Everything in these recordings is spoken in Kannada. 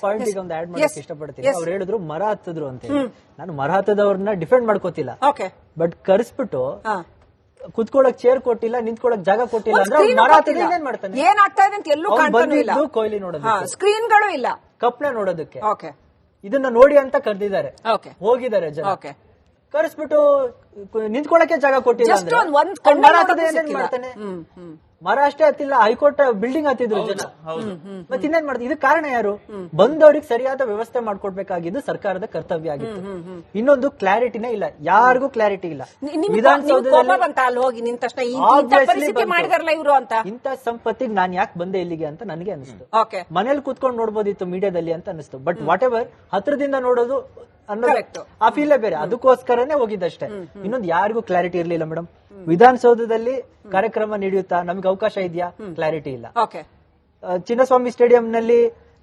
ಪಾಯಿಂಟ್ ಒಂದು ಆಡ್ ಮಾಡಕ್ಕೆ ಇಷ್ಟಪಡ್ತೀನಿ. ಅವ್ರು ಹೇಳಿದ್ರು ಮರ ಹತ್ತಿದ್ರು ಅಂತ. ನಾನು ಮರ ಹತ್ತದವ್ರನ್ನ ಡಿಫೆಂಡ್ ಮಾಡ್ಕೋತಿಲ್ಲ, ಬಟ್ ಕರೆಸ್ಬಿಟ್ಟು ಕುತ್ಕೊಳ್ಳಕ್ ಚೇರ್ ಕೊಟ್ಟಿಲ್ಲ, ನಿಂತ್ಕೊಳ್ಳಕ್ ಜಾಗ ಕೊಟ್ಟಿಲ್ಲ ಅಂದ್ರೆ ಮರ ಹತ್ತಿದ್ರೆ ಏನ್ ಮಾಡ್ತಾನೆ, ಏನಾಗ್ತಾ ಇದೆ ಅಂತ ಎಲ್ಲೂ ಬಂದಿದ್ದು ಕೊಹ್ಲಿ ನೋಡೋದಕ್ಕೆ, ಸ್ಕ್ರೀನ್ಗಳು ಇಲ್ಲ, ಕಪ್ನ ನೋಡೋದಕ್ಕೆ, ಇದನ್ನ ನೋಡಿ ಅಂತ ಕರೆದಿದ್ದಾರೆ, ಹೋಗಿದ್ದಾರೆ ಜನ. ಕರೆಸ್ಬಿಟ್ಟು ನಿಂತ್ಕೊಳ್ಳಕ್ಕೆ ಜಾಗ ಕೊಟ್ಟಿಲ್ಲ ಅಂದ್ರೆ ಮರ ಹತ್ತದ ಏನೇನ್ ಮಾಡ್ತಾನೆ? ಮರ ಅಷ್ಟೇ ಹತ್ತಿಲ್ಲ, ಹೈಕೋರ್ಟ್ ಬಿಲ್ಡಿಂಗ್ ಹತ್ತಿದ್ರು ಜನ. ಮತ್ತೆ ಇನ್ನೇನ್ ಮಾಡ್ತಾರೆ? ಇದಕ್ಕೆ ಕಾರಣ ಯಾರು? ಬಂದವ್ರಿಗೆ ಸರಿಯಾದ ವ್ಯವಸ್ಥೆ ಮಾಡ್ಕೊಡ್ಬೇಕಾಗಿದ್ದು ಸರ್ಕಾರದ ಕರ್ತವ್ಯ ಆಗಿತ್ತು. ಇನ್ನೊಂದು ಕ್ಲಾರಿಟಿನೇ ಇಲ್ಲ, ಯಾರಿಗೂ ಕ್ಲಾರಿಟಿ ಇಲ್ಲ. ಹೋಗಿ ನಿಂತ ತಕ್ಷಣ ಇಂಥ ಸಂಪತ್ತಿಗೆ ನಾನ್ ಯಾಕೆ ಬಂದೆ ಇಲ್ಲಿಗೆ ಅಂತ ನನಗೆ ಅನಿಸ್ತು. ಮನೇಲಿ ಕೂತ್ಕೊಂಡು ನೋಡ್ಬೋದಿತ್ತು ಮೀಡಿಯಾದಲ್ಲಿ ಅಂತ ಅನಿಸ್ತು. ಬಟ್ ವಾಟ್ ಎವರ್, ಹತ್ರದಿಂದ ನೋಡೋದು ಅನ್ನೋದು ಆ ಫೀಲೇ ಬೇರೆ, ಅದಕ್ಕೋಸ್ಕರನೇ ಹೋಗಿದ್ದಷ್ಟೇ. ಇನ್ನೊಂದು ಯಾರಿಗೂ ಕ್ಲಾರಿಟಿ ಇರ್ಲಿಲ್ಲ ಮೇಡಮ್. ವಿಧಾನಸೌಧದಲ್ಲಿ ಕಾರ್ಯಕ್ರಮ ನಡೆಯುತ್ತಾ, ನಮ್ಗೆ ಅವಕಾಶ ಇದೆಯಾ? ಕ್ಲಾರಿಟಿ ಇಲ್ಲ. ಚಿನ್ನಸ್ವಾಮಿ ಸ್ಟೇಡಿಯಂ ನಲ್ಲಿ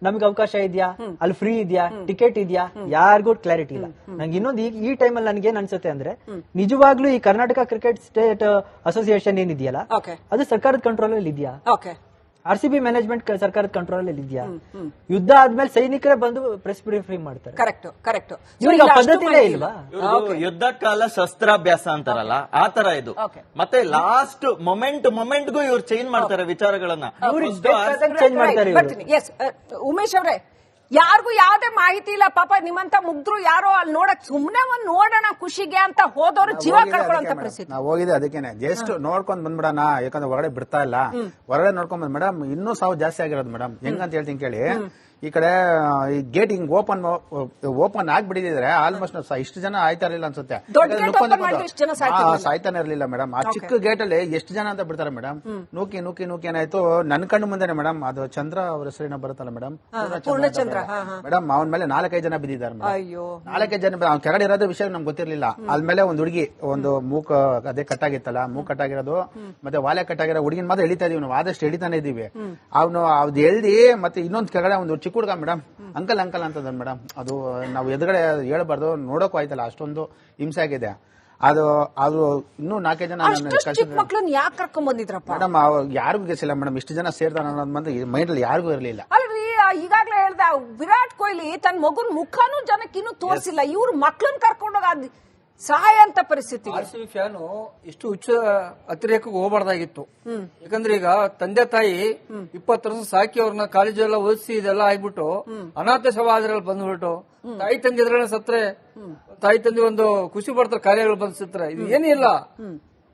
ನಮ್ಗೆ ಅವಕಾಶ ಇದೆಯಾ? ಅಲ್ಲಿ ಫ್ರೀ ಇದೆಯಾ? ಟಿಕೆಟ್ ಇದೆಯಾ? ಯಾರಿಗೂ ಕ್ಲಾರಿಟಿ ಇಲ್ಲ. ನಂಗೆ ಇನ್ನೊಂದು ಈ ಟೈಮಲ್ಲಿ ನನ್ಗೆ ಏನ್ ಅನ್ಸುತ್ತೆ ಅಂದ್ರೆ, ನಿಜವಾಗ್ಲೂ ಈ ಕರ್ನಾಟಕ ಕ್ರಿಕೆಟ್ ಸ್ಟೇಟ್ ಅಸೋಸಿಯೇಷನ್ ಏನಿದೆಯಲ್ಲ, ಅದು ಸರ್ಕಾರದ ಕಂಟ್ರೋಲ್ ಅಲ್ಲಿ ಇದೆಯಾ? RCB ಮ್ಯಾನೇಜ್ಮೆಂಟ್ ಸರ್ಕಾರದ ಕಂಟ್ರೋಲ್ ಅಲ್ಲಿ ಇದೆಯಾ? ಯುದ್ಧ ಆದ್ಮೇಲೆ ಸೈನಿಕರೇ ಬಂದು ಪ್ರೆಸ್ ಬ್ರೀಫಿಂಗ್ ಮಾಡ್ತಾರೆ. ಕರೆಕ್ಟ್. ಇವ್ರಿಗೆ ಪದ್ಧತಿನೇ ಇಲ್ವಾ? ಯುದ್ಧ ಕಾಲ ಶಸ್ತ್ರಾಭ್ಯಾಸ ಅಂತಾರಲ್ಲ, ಆ ತರ ಇದು. ಮತ್ತೆ ಲಾಸ್ಟ್ ಮೊಮೆಂಟ್ಗೂ ಇವ್ರು ಚೇಂಜ್ ಮಾಡ್ತಾರೆ ವಿಚಾರಗಳನ್ನ, ಚೇಂಜ್ ಮಾಡ್ತಾರೆ. ಉಮೇಶ್ ಅವರೇ, ಯಾರಿಗೂ ಯಾವ್ದೇ ಮಾಹಿತಿ ಇಲ್ಲ ಪಾಪ, ನಿಮ್ಮಂತ ಮುಗ್ದ್ರು ಯಾರೋ ಅಲ್ಲಿ ನೋಡಕ್ ಸುಮ್ನೆ ಒಂದ್ ನೋಡೋಣ ಖುಷಿಗೆ ಅಂತ ಹೋದವ್ರು ಜೀವ ಕಳ್ಕೊಳ್ಳೋ ಪರಿಸ್ಥಿತಿ. ನಾವು ಹೋಗಿದೆ ಅದಕ್ಕೇನೆ, ಜಸ್ಟ್ ನೋಡ್ಕೊಂಡ್ ಬಂದ್ಬಿಡೋಣ, ಯಾಕಂದ್ರೆ ಹೊರಗಡೆ ಬಿಡ್ತಾ ಇಲ್ಲ. ಹೊರಗಡೆ ನೋಡ್ಕೊಂಡ್ ಬಂದ್ ಮೇಡಮ್, ಇನ್ನೂ ಸಾವು ಜಾಸ್ತಿ ಆಗಿರೋದು ಮೇಡಮ್. ಹೆಂಗಂತ ಹೇಳ್ತೀನಿ ಕೇಳಿ. ಈ ಕಡೆ ಈ ಗೇಟ್ ಹಿಂಗ್ ಓಪನ್ ಆಗ್ಬಿಟ್ಟಿದ್ರೆ ಆಲ್ಮೋಸ್ಟ್ ಇಷ್ಟು ಜನ ಆಯ್ತಾ ಇರಲಿಲ್ಲ ಅನ್ಸುತ್ತೆ, ಸಾಯ್ತಾನೆ ಇರಲಿಲ್ಲ ಮೇಡಮ್. ಆ ಚಿಕ್ಕ ಗೇಟ್ ಅಲ್ಲಿ ಎಷ್ಟು ಜನ ಅಂತ ಬಿಡ್ತಾರೆ ಮೇಡಮ್. ನೂಕಿ ಏನಾಯ್ತು ನನ್ ಕಣ್ಣು ಮುಂದೆನೆ ಮೇಡಮ್. ಅದು ಚಂದ್ರ ಅವ್ರ ಹೆಸರಿನ ಬರುತ್ತಲ್ಲ ಮೇಡಮ್, ಮೇಡಮ್ ಅವನ ಮೇಲೆ 4-5 ಜನ ಬಿದ್ದಿದ್ದಾರೆ ಮೇಡಮ್. 4-5 ಜನ ಅವ್ನ ಕೆಳಗಡೆ ಇರೋದು ವಿಷಯ ನಮ್ಗೆ ಗೊತ್ತಿರ್ಲಿಲ್ಲ. ಆದ್ಮೇಲೆ ಒಂದ್ ಹುಡುಗಿ, ಒಂದು ಮೂಕ್ ಅದೇ ಕಟ್ಟಾಗಿತ್ತಲ್ಲ, ಮೂಕ್ ಕಟ್ಟಾಗಿರೋದು ಮತ್ತೆ ವಾಲೆ ಕಟ್ಟಾಗಿರೋ ಹುಡುಗಿನ ಮಾತ್ರ ಎಳಿತಾ ಇದೀವಿ ನಾವು, ಆದಷ್ಟು ಎಳಿತಾನೆ ಇದೀವಿ. ಅವನು ಅದು ಎಳ್ದಿ ಮತ್ತೆ ಇನ್ನೊಂದ್ ಕೆಳಗಡೆ ಒಂದು ಚಿಕ್ಕ ಹುಡುಗ ಮೇಡಮ್, ಅಂಕಲ್ ಅಂತಂದ ಮೇಡಮ್. ಅದು ನಾವು ಎದುರುಗಡೆ ಹೇಳ್ಬಾರ್ದು, ನೋಡೋಕು ಆಯ್ತಲ್ಲ, ಅಷ್ಟೊಂದು ಹಿಂಸೆ ಆಗಿದೆ. ಅದು ಇನ್ನೂ 4 ಜನ ಮಕ್ಕಳನ್ನ ಯಾಕೆ ಕರ್ಕೊಂಡ್ ಬಂದಿದ್ರಪ್ಪ ಮೇಡಮ್? ಯಾರಿಗೂ ಗೆಸಿಲ್ಲ ಮೇಡಮ್, ಇಷ್ಟು ಜನ ಸೇರ್ತಾರ ಅನ್ನೋದು ಮೈಂಡ್ ಅಲ್ಲಿ ಯಾರಿಗೂ ಇರಲಿಲ್ಲ. ಅಲ್ರಿ, ಈಗಾಗಲೇ ಹೇಳ್ದ ವಿರಾಟ್ ಕೊಹ್ಲಿ ತನ್ನ ಮಗನ್ ಮುಖನೂ ಜನಕ್ಕೆ ಇನ್ನೂ ತೋರಿಸಿಲ್ಲ, ಇವ್ರು ಮಕ್ಳನ್ನ ಕರ್ಕೊಂಡೋಗ ಸಹಾಯ ಅಂತ ಪರಿಸ್ಥಿತಿ. RCB ಫ್ಯಾನು ಇಷ್ಟು ಹುಚ್ಚ ಅತಿರೇಕಕ್ಕೆ ಹೋಗಬಾರ್ದಾಗಿತ್ತು. ಯಾಕಂದ್ರೆ ಈಗ ತಂದೆ ತಾಯಿ 20 ವರ್ಷ ಸಾಕಿ ಅವ್ರನ್ನ ಕಾಲೇಜೆಲ್ಲ ಓದಿಸಿ ಇದೆಲ್ಲ ಆಗ್ಬಿಟ್ಟು ಅನಾಥ ಶವ ಆದ್ರಲ್ಲಿ ಬಂದ್ಬಿಟ್ಟು ತಾಯಿ ತಂದೆ ಇದ್ರನ್ನ ಸತ್ರೆ ತಾಯಿ ತಂದೆ ಒಂದು ಖುಷಿ ಪಡ್ತಾರೆ, ಕಾರ್ಯಗಳು ಬಂದ್ ಸತ್ರೆ. ಇದು ಏನಿಲ್ಲ,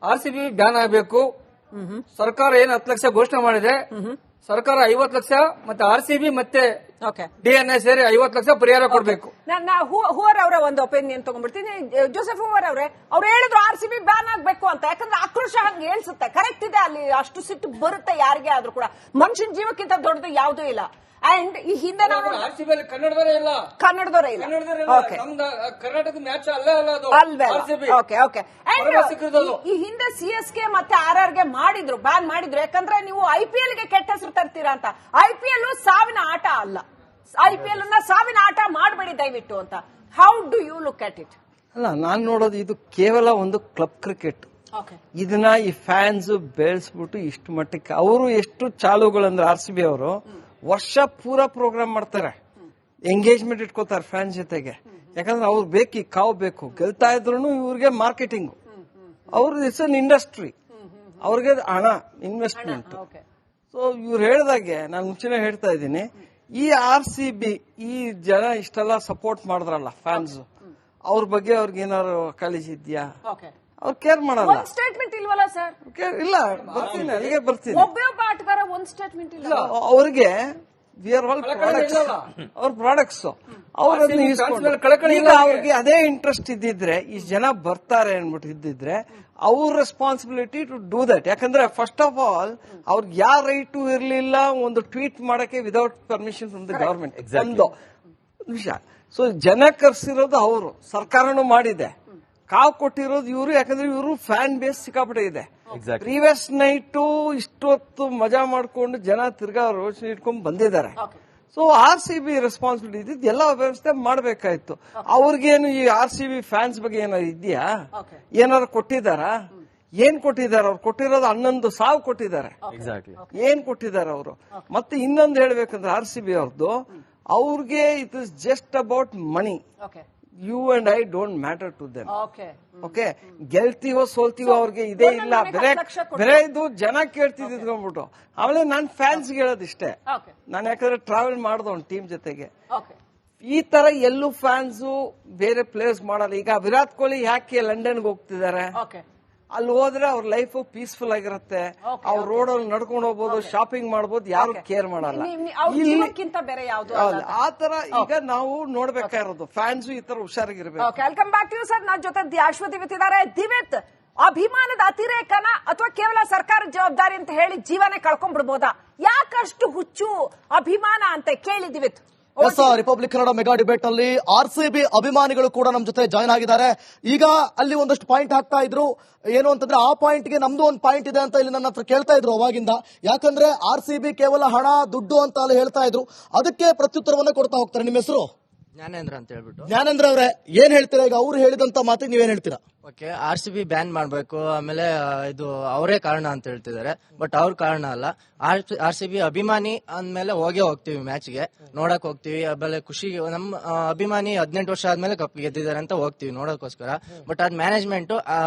RCB ಬ್ಯಾನ್ ಆಗ್ಬೇಕು. ಸರ್ಕಾರ ಏನು 10 ಲಕ್ಷ ಘೋಷಣೆ ಮಾಡಿದೆ, ಸರ್ಕಾರ 50 ಲಕ್ಷ ಮತ್ತೆ RCB ಮತ್ತೆ DNA ಸೇರಿ 50 ಲಕ್ಷ ಪರಿಹಾರ ಕೊಡ್ಬೇಕು. ಹೂವರ್ ಅವರ ಒಂದು ಒಪಿನಿಯನ್ ತಗೊಂಡ್ಬಿಡ್ತೀನಿ. ಜೋಸೆಫ್ ಹೂವರ್ ಅವರೇ, ಅವ್ರು ಹೇಳಿದ್ರು RCB ಬ್ಯಾನ್ ಆಗ್ಬೇಕು ಅಂತ, ಯಾಕಂದ್ರೆ ಆಕ್ರೋಶ ಹಂಗೆ ಹೇಳ್ಸುತ್ತೆ. ಕರೆಕ್ಟ್ ಇದೆ, ಅಲ್ಲಿ ಅಷ್ಟು ಸಿಟ್ಟು ಬರುತ್ತೆ ಯಾರಿಗೆ ಆದ್ರೂ ಕೂಡ. ಮನುಷ್ಯನ ಜೀವಕ್ಕಿಂತ ದೊಡ್ಡದು ಯಾವುದೂ ಇಲ್ಲ. ಅಂಡ್ ಈ ಹಿಂದೆ ನಾವು ಕನ್ನಡದವರೇ ಇಲ್ಲ, ಕರ್ನಾಟಕ ಮ್ಯಾಚ್ ಅಲ್ಲೇ ಈ ಹಿಂದೆ CSK ಮತ್ತೆ RR ಗೆ ಮಾಡಿದ್ರು, ಬ್ಯಾನ್ ಮಾಡಿದ್ರು. ಯಾಕಂದ್ರೆ ನೀವು IPL ಗೆ ಕೆಟ್ಟ ಹೆಸರು ತರ್ತೀರಾ ಅಂತ. IPL ಸಾವಿನ ಆಟ ಅಲ್ಲ, IPL ಅನ್ನ ಸಾವಿನ ಆಟ ಮಾಡಬೇಡಿ ದಯವಿಟ್ಟು ಅಂತ. How do you look at it? ಅಲ್ಲ, ನಾನ್ ನೋಡೋದು ಇದು ಕೇವಲ ಒಂದು ಕ್ಲಬ್ ಕ್ರಿಕೆಟ್. ಇದನ್ನ ಈ ಫ್ಯಾನ್ಸ್ ಬೆಳೆಸ್ಬಿಟ್ಟು ಇಷ್ಟು ಮಟ್ಟಕ್ಕೆ ಅವರು ಎಷ್ಟು ಚಾಲುಗಳಂದ್ರೆ RCB ಅವರು ವರ್ಷ ಪೂರ ಪ್ರೋಗ್ರಾಮ್ ಮಾಡ್ತಾರೆ, ಎಂಗೇಜ್ಮೆಂಟ್ ಇಟ್ಕೋತಾರೆ ಫ್ಯಾನ್ಸ್ ಜೊತೆಗೆ. ಯಾಕಂದ್ರೆ ಅವ್ರು ಬೇಕು, ಈ ಕಾವು ಬೇಕು. ಗೆಲ್ತಾ ಇದ್ರು ಇವ್ರಿಗೆ ಮಾರ್ಕೆಟಿಂಗ್, ಅವ್ರದ್ದು ಇಟ್ಸ್ ಅನ್ ಇಂಡಸ್ಟ್ರಿ, ಅವ್ರಿಗೆ ಹಣ, ಇನ್ವೆಸ್ಟ್ಮೆಂಟ್. ಸೊ ಇವ್ರು ಹೇಳ್ದಾಗೆ ನಾನು ಮುಂಚೆನೆ ಹೇಳ್ತಾ ಇದ್ದೀನಿ, ಈ RCB ಈ ಜನ ಇಷ್ಟೆಲ್ಲ ಸಪೋರ್ಟ್ ಮಾಡಿದ್ರಲ್ಲ ಫ್ಯಾನ್ಸ್, ಅವ್ರ ಬಗ್ಗೆ ಅವ್ರಿಗೆ ಏನಾದ್ರು ಕಾಳಜಿ ಇದೆಯಾ? ಅವ್ರು ಕೇರ್ ಮಾಡಲ್ಲ. ಸ್ಟೇಟ್ಮೆಂಟ್ ಇಲ್ವಲ್ಲ ಸರ್? ಇಲ್ಲ, ಬರ್ತೀನಿ, ಅಲ್ಲಿಗೆ ಬರ್ತೀನಿ. ಒಬ್ಬ ಆಟಗಾರ ಒಂದು ಸ್ಟೇಟ್ಮೆಂಟ್ ಇಲ್ಲ. ಅವ್ರಿಗೆ ವಿ ಆರ್ ಆಲ್ ಪ್ರಾಡಕ್ಟ್ಸ್, ಅವ್ರ ಪ್ರಾಡಕ್ಟ್ಸ್ ಅವ್ರನ್ನ ಅವ್ರಿಗೆ ಅದೇ ಇಂಟ್ರೆಸ್ಟ್ ಇದ್ದಿದ್ರೆ ಈ ಜನ ಬರ್ತಾರೆ ಅನ್ಬಿಟ್ಟು ಇದ್ದಿದ್ರೆ ಅವ್ರ ರೆಸ್ಪಾನ್ಸಿಬಿಲಿಟಿ ಟು ಡೂ ದಟ್. ಯಾಕಂದ್ರೆ ಫಸ್ಟ್ ಆಫ್ ಆಲ್ ಅವ್ರಿಗೆ ಯಾವ ರೈಟು ಇರ್ಲಿಲ್ಲ ಒಂದು ಟ್ವೀಟ್ ಮಾಡಕ್ಕೆ without permission from the government. ಒಂದು ವಿಷಯ. ಸೊ ಜನ ಕರ್ಸಿರೋದು ಅವರು, ಸರ್ಕಾರನೂ ಮಾಡಿದೆ. ಕಾವು ಕೊಟ್ಟಿರೋದು ಇವರು, ಯಾಕಂದ್ರೆ ಇವರು ಫ್ಯಾನ್ ಬೇಸ್ ಸಿಕ್ಕಾಪಟ್ಟೆ ಇದೆ. ಪ್ರೀವಿಯಸ್ ನೈಟ್ ಇಷ್ಟೊತ್ತು ಮಜಾ ಮಾಡ್ಕೊಂಡು ಜನ ತಿರ್ಗಾ ರೋಷನ್ ಇಟ್ಕೊಂಡ್ ಬಂದಿದ್ದಾರೆ. ಸೊ RCB ರೆಸ್ಪಾನ್ಸಿಬಿಲಿಟಿ ಇದ್ದಿದ್ದು ಎಲ್ಲ ವ್ಯವಸ್ಥೆ ಮಾಡಬೇಕಾಯ್ತು. ಅವ್ರಿಗೇನು ಈ RCB ಫ್ಯಾನ್ಸ್ ಬಗ್ಗೆ ಏನಾದ್ರು ಇದೆಯಾ? ಏನಾದ್ರು ಕೊಟ್ಟಿದ್ದಾರಾ? ಏನ್ ಕೊಟ್ಟಿದ್ದಾರೆ? ಅವ್ರು ಕೊಟ್ಟಿರೋದು 11 ಸಾವು ಕೊಟ್ಟಿದ್ದಾರೆ. ಏನ್ ಕೊಟ್ಟಿದ್ದಾರೆ ಅವರು? ಮತ್ತೆ ಇನ್ನೊಂದು ಹೇಳ್ಬೇಕಂದ್ರೆ RCB ಅವ್ರದ್ದು ಅವ್ರಿಗೆ it is just about money. Okay you and I don't matter to them. Okay okay, ಗೆಲ್ತೀವೋ ಸೋಲ್ತೀವೋ ಅವ್ರಿಗೆ ಇದೇ ಇಲ್ಲ. ಬೇರೆ ಇದು ಜನ ಕೇಳ್ತಿದ್ದು ಅಂದ್ಬಿಟ್ಟು ಆಮೇಲೆ ನಾನ್ ಫ್ಯಾನ್ಸ್ ಹೇಳೋದಿಷ್ಟೇ. ಓಕೆ ನಾನು ಯಾಕಂದ್ರೆ ಟ್ರಾವೆಲ್ ಮಾಡ್ದವ್ ಟೀಮ್ ಜೊತೆಗೆ. ಓಕೆ ಈ ತರ ಎಲ್ಲೂ ಫ್ಯಾನ್ಸ್ ಬೇರೆ ಪ್ಲೇಯರ್ಸ್ ಮಾಡಲ್ಲ. ಈಗ ವಿರಾಟ್ ಕೊಹ್ಲಿ ಯಾಕೆ ಲಂಡನ್ಗೆ ಹೋಗ್ತಿದ್ದಾರೆ, ಓಕೆ ಅಲ್ಲಿ ಹೋದ್ರೆ ಅವ್ರ ಲೈಫ್ ಪೀಸ್ಫುಲ್ ಆಗಿರುತ್ತೆ. ಅವ್ರ ರೋಡ್ ಅಲ್ಲಿ ನಡ್ಕೊಂಡು ಹೋಗ್ಬೋದು, ಶಾಪಿಂಗ್ ಮಾಡ್ಬೋದು, ಯಾರು ಕೇರ್ ಮಾಡಲ್ಲ. ಜೀವಕ್ಕಿಂತ ಬೇರೆ ಯಾವ್ದು ಆ ತರ ಈಗ ನಾವು ನೋಡ್ಬೇಕಾಗಿರೋದು. ಫ್ಯಾನ್ಸ್ ಈ ತರ ಹುಷಾರಾಗಿರ್ಬೇಕು. Welcome back to you sir. ನನ್ನ ಜೊತೆ ಅಶ್ವದಿವಿತ್ ಇದ್ದಾರೆ. ದಿವಿತ್, ಅಭಿಮಾನದ ಅತಿರೇಕನ ಅಥವಾ ಕೇವಲ ಸರ್ಕಾರದ ಜವಾಬ್ದಾರಿ ಅಂತ ಹೇಳಿ ಜೀವನೇ ಕಳ್ಕೊಂಡ್ಬಿಡ್ಬೋದಾ? ಯಾಕಷ್ಟು ಹುಚ್ಚು ಅಭಿಮಾನ ಅಂತ ಕೇಳಿ ದಿವಿತ್. ರಿಪಬ್ಲಿಕ್ ಕನ್ನಡ ಮೆಗಾ ಡಿಬೇಟ್ ಅಲ್ಲಿ RCB ಅಭಿಮಾನಿಗಳು ಕೂಡ ನಮ್ ಜೊತೆ ಜಾಯ್ನ್ ಆಗಿದ್ದಾರೆ. ಈಗ ಅಲ್ಲಿ ಒಂದಷ್ಟು ಪಾಯಿಂಟ್ ಹಾಕ್ತಾ ಇದ್ರು. ಏನು ಅಂತಂದ್ರೆ ಆ ಪಾಯಿಂಟ್ ಗೆ ನಮ್ದು ಒಂದು ಪಾಯಿಂಟ್ ಇದೆ ಅಂತ ಇಲ್ಲಿ ನನ್ನ ಹತ್ರ ಕೇಳ್ತಾ ಇದ್ರು ಅವಾಗಿಂದ. ಯಾಕಂದ್ರೆ RCB ಕೇವಲ ಹಣ ದುಡ್ಡು ಅಂತ ಅಲ್ಲಿ ಹೇಳ್ತಾ ಇದ್ರು. ಅದಕ್ಕೆ ಪ್ರತ್ಯುತ್ತರವನ್ನ ಕೊಡ್ತಾ ಹೋಗ್ತಾರೆ. ನಿಮ್ಮ ಹೆಸರು? ಜ್ಞಾನೇಂದ್ರ ಅಂತ ಹೇಳ್ಬಿಟ್ಟು. ಜ್ಞಾನೇಂದ್ರ ಅವರೇ, ಏನ್ ಹೇಳ್ತೀರಾ ಈಗ ಅವ್ರು ಹೇಳಿದಂತ ಮಾತಿಗೆ ನೀವೇನ್ ಹೇಳ್ತೀರಾ? ಓಕೆ, RCB ಬ್ಯಾನ್ ಮಾಡ್ಬೇಕು, ಆಮೇಲೆ ಇದು ಅವರೇ ಕಾರಣ ಅಂತ ಹೇಳ್ತಿದ್ದಾರೆ. ಬಟ್ ಅವ್ರ ಕಾರಣ ಅಲ್ಲ. RCB ಅಭಿಮಾನಿ ಅಂದ್ಮೇಲೆ ಹೋಗ್ತೀವಿ ಮ್ಯಾಚ್ಗೆ ನೋಡಕ್ ಹೋಗ್ತೀವಿ. ಆಮೇಲೆ ಖುಷಿ ನಮ್ಮ ಅಭಿಮಾನಿ 18 ವರ್ಷ ಆದ್ಮೇಲೆ ಕಪ್ ಗೆದ್ದಿದ್ದಾರೆ ಅಂತ ಹೋಗ್ತೀವಿ ನೋಡೋಕೋಸ್ಕರ. ಬಟ್ ಅದ್ ಮ್ಯಾನೇಜ್ಮೆಂಟ್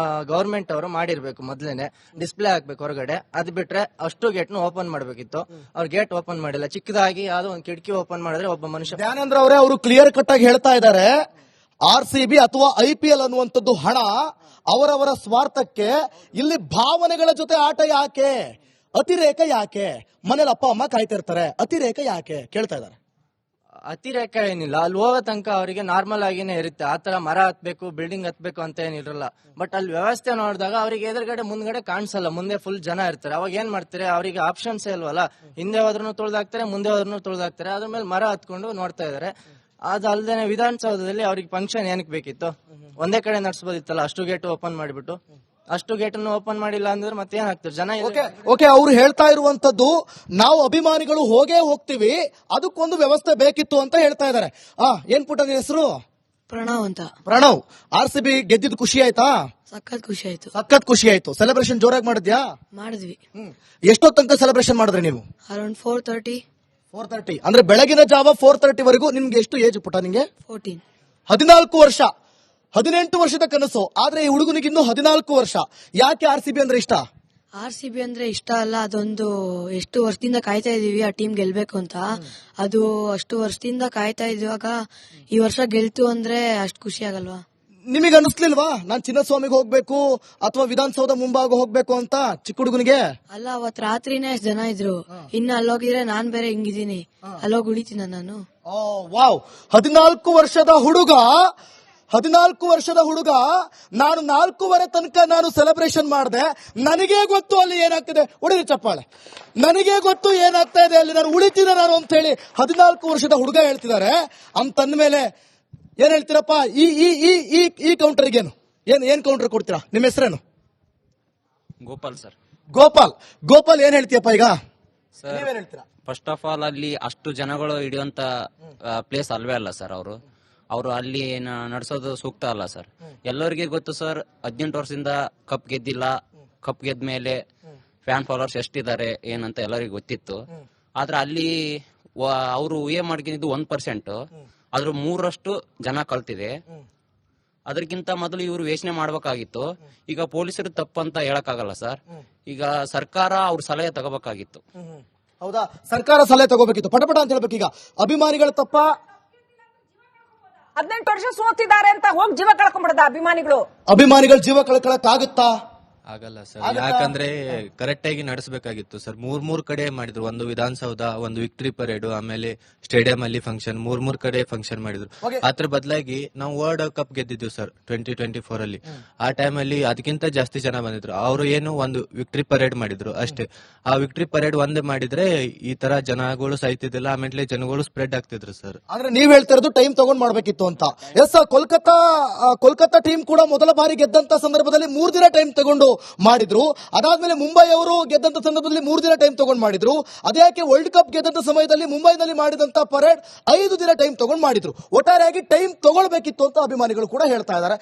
ಗವರ್ಮೆಂಟ್ ಅವರು ಮಾಡಿರ್ಬೇಕು. ಮೊದ್ಲೇನೆ ಡಿಸ್ಪ್ಲೇ ಹಾಕ್ಬೇಕು ಹೊರಗಡೆ. ಅದ್ ಬಿಟ್ರೆ ಅಷ್ಟು ಗೇಟ್ ಓಪನ್ ಮಾಡ್ಬೇಕಿತ್ತು. ಅವ್ರ ಗೇಟ್ ಓಪನ್ ಮಾಡಿಲ್ಲ. ಚಿಕ್ಕದಾಗಿ ಯಾವ್ದೋ ಒಂದು ಕಿಟಕಿ ಓಪನ್ ಮಾಡಿದ್ರೆ ಒಬ್ಬ ಮನುಷ್ಯ. ಜ್ಞಾನೇಂದ್ರ ಅವರೇ, ಅವರು ಕ್ಲಿಯರ್ ಕಟ್ ಆಗಿ ಹೇಳ್ತಾ ಇದ್ದಾರೆ, RCB ಅಥವಾ IPL ಅನ್ನುವಂಥದ್ದು ಹಣ ಅವರವರ ಸ್ವಾರ್ಥಕ್ಕೆ. ಇಲ್ಲಿ ಭಾವನೆಗಳ ಜೊತೆ ಆಟ ಯಾಕೆ? ಅತಿರೇಕ ಯಾಕೆ? ಮನೇಲಿ ಅಪ್ಪ ಅಮ್ಮ ಕಾಯ್ತಿರ್ತಾರೆ, ಅತಿರೇಕ ಯಾಕೆ ಕೇಳ್ತಾ ಇದ್ದಾರೆ. ಅತಿರೇಕ ಏನಿಲ್ಲ. ಅಲ್ಲಿ ಹೋಗೋ ತನಕ ಅವರಿಗೆ ನಾರ್ಮಲ್ ಆಗಿನೇ ಇರುತ್ತೆ. ಆತರ ಮರ ಹತ್ಬೇಕು, ಬಿಲ್ಡಿಂಗ್ ಹತ್ಬೇಕು ಅಂತ ಏನಿರಲ್ಲ. ಬಟ್ ಅಲ್ಲಿ ವ್ಯವಸ್ಥೆ ನೋಡಿದಾಗ ಅವರಿಗೆ ಎದುರುಗಡೆ ಮುಂದ್ಗಡೆ ಕಾಣಿಸಲ್ಲ. ಮುಂದೆ ಫುಲ್ ಜನ ಇರ್ತಾರೆ. ಅವಾಗ ಏನ್ ಮಾಡ್ತಾರೆ? ಅವರಿಗೆ ಆಪ್ಷನ್ಸ್ ಇಲ್ವಲ್ಲ. ಹಿಂದೆ ಹೋದ್ರೂ ತುಳಿದಾಕ್ತಾರೆ, ಮುಂದೆ ಹೋದ್ರೂ ತುಳಿದಾಕ್ತಾರೆ. ಅದ್ರ ಮೇಲೆ ಮರ ಹತ್ಕೊಂಡು ನೋಡ್ತಾ ಇದಾರೆ. ಅದಲ್ದೇ ವಿಧಾನಸೌಧದಲ್ಲಿ ಅವ್ರಿಗೆ ಫಂಕ್ಷನ್ ಏನಕ್ಕೆ ಬೇಕಿತ್ತು? ಒಂದೇ ಕಡೆ ನಡ್ಸ್ಬೋದಿತ್ತಲ್ಲ. ಅಷ್ಟು ಗೇಟ್ ಓಪನ್ ಮಾಡಿಬಿಟ್ಟು. ಅಷ್ಟು ಗೇಟ್ ಅನ್ನು ಓಪನ್ ಮಾಡಿಲ್ಲ ಅಂದ್ರೆ ಮತ್ತೆ ಏನ್ ಹಾಕ್ತಾರೆ ಜನ? ಓಕೆ, ಅವ್ರು ಹೇಳ್ತಾ ಇರುವಂತದ್ದು ನಾವು ಅಭಿಮಾನಿಗಳು ಹೋಗ್ತೀವಿ, ಅದಕ್ಕೊಂದು ವ್ಯವಸ್ಥೆ ಬೇಕಿತ್ತು ಅಂತ ಹೇಳ್ತಾ ಇದ್ದಾರೆ. ಏನ್ ಪುಟ್ಟ ನಿನ್ನ ಹೆಸರು? ಪ್ರಣವ್ ಅಂತ. ಪ್ರಣವ್, RCB ಗೆದ್ದಿದ್ದು ಖುಷಿ ಆಯ್ತಾ? ಸಖತ್ ಖುಷಿ ಆಯ್ತು. ಸಖತ್ ಖುಷಿ ಆಯ್ತು. ಸೆಲೆಬ್ರೇಷನ್ ಜೋರಾಗಿ ಮಾಡಿದ್ಯಾ? ಮಾಡಿದ್ವಿ. ಎಷ್ಟೊತ್ತು ತನಕ ಸೆಲೆಬ್ರೇಷನ್ ಮಾಡಿದ್ರಿ ನೀವು? ಅರೌಂಡ್ 4:30. ಅಂದ್ರೆ ಬೆಳಗಿನ ಜಾವ 4:30 ವರೆಗೂ. ನಿಮ್ಗೆ ಎಷ್ಟು ಏಜ್ ಪುಟ್ಟ? ನಿಂಗೆ 14. 14 ವರ್ಷ. 18 ವರ್ಷದ ಕನಸು. ಆದ್ರೆ ಈ ಹುಡುಗನಿಗೆ ಇನ್ನೂ 14 ವರ್ಷ. ಯಾಕೆ RCB ಅಂದ್ರೆ ಇಷ್ಟ? RCB ಅಂದ್ರೆ ಇಷ್ಟ ಅಲ್ಲ, ಅದೊಂದು ಎಷ್ಟು ವರ್ಷದಿಂದ ಕಾಯ್ತಾ ಇದೀವಿ ಆ ಟೀಮ್ ಗೆಲ್ಬೇಕು ಅಂತ. ಅದು ಅಷ್ಟು ವರ್ಷದಿಂದ ಕಾಯ್ತಾ ಇದ್ದಾಗ ಈ ವರ್ಷ ಗೆಲ್ತು ಅಂದ್ರೆ ಅಷ್ಟು ಖುಷಿ ಆಗಲ್ವಾ? ನಿಮಗೆ ಅನಿಸ್ಲಿಲ್ವಾ ನಾನ್ ಚಿನ್ನಸ್ವಾಮಿಗೆ ಹೋಗ್ಬೇಕು ಅಥವಾ ವಿಧಾನಸೌಧ ಮುಂಭಾಗ ಹೋಗ್ಬೇಕು ಅಂತ ಚಿಕ್ಕ ಹುಡುಗನಿಗೆ? ಅಲ್ಲ, ಅವತ್ ರಾತ್ರಿನೇ ಅಷ್ಟು ಜನ ಇದ್ರು. ಇನ್ನು ಅಲ್ಲೋಗಿದ್ರೆ ನಾನ್ ಬೇರೆ ಹಿಂಗಿದ್ದೀನಿ, ಅಲ್ಲೋಗಿ ಉಳಿತೀನ ನಾನು. ವಾವ್, 14 ವರ್ಷದ ಹುಡುಗ ನಾನು 4:15 ತನಕ ನಾನು ಸೆಲೆಬ್ರೇಷನ್ ಮಾಡಿದೆ. ನನಗೆ ಗೊತ್ತು ಅಲ್ಲಿ ಏನಾಗ್ತದೆ. ಹೊಡಿರಿ ಚಪ್ಪಾಳೆ. ನನಗೆ ಗೊತ್ತು ಏನಾಗ್ತಾ ಇದೆ ಅಲ್ಲಿ, ನಾನು ಉಳಿತೀನ ನಾನು ಅಂತ ಹೇಳಿ 14 ವರ್ಷದ ಹುಡುಗ ಹೇಳ್ತಿದ್ದಾರೆ. ಅಂತಂದ್ಮೇಲೆ ಏನ್ ಹೇಳ್ತೀರಪ್ಪ ಈ ಕೌಂಟರ್ಗೇನು? ಏನ್ ಕೌಂಟರ್ ಕೊಡ್ತೀರಾ? ನಿಮ್ಮ ಹೆಸರೇನು? ಗೋಪಾಲ್ ಸರ್. ಗೋಪಾಲ್ ಏನ್ ಹೇಳ್ತೀಯಪ್ಪ ಈಗ? ನೀವೇನ್ ಹೇಳ್ತೀರಾ? ಫಸ್ಟ್ ಆಫ್ ಆಲ್ ಅಲ್ಲಿ ಅಷ್ಟು ಜನಗಳು ಹಿಡಿಯುವಂತ ಪ್ಲೇಸ್ ಅಲ್ವೇ ಅಲ್ಲ ಸರ್. ಅವರು ಅಲ್ಲಿ ನಡೆಸೋದು ಸೂಕ್ತ ಅಲ್ಲ ಸರ್. ಎಲ್ಲರಿಗೆ ಗೊತ್ತು ಸರ್, 18 ವರ್ಷದಿಂದ ಕಪ್ ಗೆದ್ದಿಲ್ಲ. ಕಪ್ ಗೆದ್ದ ಮೇಲೆ ಫ್ಯಾನ್ ಫಾಲೋವರ್ಸ್ ಎಷ್ಟಿದ್ದಾರೆ ಏನಂತ ಎಲ್ಲರಿಗೂ ಗೊತ್ತಿತ್ತು. ಆದ್ರೆ ಅಲ್ಲಿ ಅವರು ಊಹೆ ಮಾಡ್ಕೊಂಡಿದ್ದು 1%. ಅದ್ರ 3ರಷ್ಟು ಜನ ಕಲ್ತಿದೆ. ಅದಕ್ಕಿಂತ ಮೊದಲು ಇವರು ಯೋಚನೆ ಮಾಡ್ಬೇಕಾಗಿತ್ತು. ಈಗ ಪೊಲೀಸರು ತಪ್ಪಂತ ಹೇಳಕ್ಕಾಗಲ್ಲ ಸರ್. ಈಗ ಸರ್ಕಾರ ಅವ್ರ ಸಲಹೆ ತಗೋಬೇಕಾಗಿತ್ತು. ಹೌದಾ? ಸರ್ಕಾರ ಸಲಹೆ ತಗೋಬೇಕಿತ್ತು. ಪಟಪಟ ಅಂತ ಹೇಳ್ಬೇಕು. ಈಗ ಅಭಿಮಾನಿಗಳ ತಪ್ಪ? 18 ವರ್ಷ ಸೋತಿದ್ದಾರೆ ಅಂತ ಹೋಗಿ ಜೀವ ಕಳ್ಕೊಂಡ್ಬಿಡದ ಅಭಿಮಾನಿಗಳು ಜೀವ ಕಳ್ಕೊಳಕ್ಕಾಗುತ್ತಾ? ಆಗಲ್ಲ ಸರ್. ಯಾಕಂದ್ರೆ ಕರೆಕ್ಟ್ ಆಗಿ ನಡೆಸಬೇಕಾಗಿತ್ತು ಸರ್. ಮೂರ್ ಕಡೆ ಮಾಡಿದ್ರು. ಒಂದು ವಿಧಾನಸೌಧ, ಒಂದು ವಿಕ್ಟರಿ ಪರೇಡ್, ಆಮೇಲೆ ಸ್ಟೇಡಿಯಂ ಅಲ್ಲಿ ಫಂಕ್ಷನ್, ಮೂರ್ ಕಡೆ ಫಂಕ್ಷನ್ ಮಾಡಿದ್ರು. ಅದ್ರ ಬದಲಾಗಿ ನಾವು ವರ್ಲ್ಡ್ ಕಪ್ ಗೆದ್ದಿದ್ವಿ ಸರ್ 2024 ಅಲ್ಲಿ. ಆ ಟೈಮ್ ಅಲ್ಲಿ ಅದಕ್ಕಿಂತ ಜಾಸ್ತಿ ಜನ ಬಂದಿದ್ರು. ಅವರು ಏನು ಒಂದು ವಿಕ್ಟರಿ ಪರೇಡ್ ಮಾಡಿದ್ರು ಅಷ್ಟೇ. ಆ ವಿಕ್ಟರಿ ಪರೇಡ್ ಒಂದೇ ಮಾಡಿದ್ರೆ ಈ ತರ ಜನಗಳು ಸಾಯ್ತಿದ್ದಿಲ್ಲ, ಆಮೇಲೆ ಜನಗಳು ಸ್ಪ್ರೆಡ್ ಆಗ್ತಿದ್ರು ಸರ್. ಆದ್ರೆ ನೀವ್ ಹೇಳ್ತಾ ಇರೋದು ಟೈಮ್ ತಗೊಂಡ್ ಮಾಡ್ಬೇಕಿತ್ತು ಅಂತ. ಎಸ್, ಕೋಲ್ಕತ್ತಾ ಟೀಮ್ ಕೂಡ ಮೊದಲ ಬಾರಿ ಗೆದ್ದಂತ ಸಂದರ್ಭದಲ್ಲಿ 3 ದಿನ ಟೈಮ್ ತಗೊಂಡು ಮಾಡಿದ್ರು. ಅದಾದ್ಮೇಲೆ ಮುಂಬೈ ಅವರು ಗೆದ್ದಂತ ಸಂದರ್ಭದಲ್ಲಿ 3 ದಿನ ಟೈಮ್ ತಗೊಂಡು ಮಾಡಿದ್ರು. ಅದ್ಯಾಕೆ ವರ್ಲ್ಡ್ ಕಪ್ ಗೆದ್ದಂತ ಸಮಯದಲ್ಲಿ ಮುಂಬೈನಲ್ಲಿ ಮಾಡಿದಂತ ಪರೇಡ್ 5 ದಿನ ಟೈಮ್ ತಗೊಂಡು ಮಾಡಿದ್ರು. ಒಟ್ಟಾರೆಯಾಗಿ ಟೈಮ್ ತಗೊಳ್ಬೇಕಿತ್ತು ಅಂತ ಅಭಿಮಾನಿಗಳು ಕೂಡ ಹೇಳ್ತಾ ಇದ್ದಾರೆ.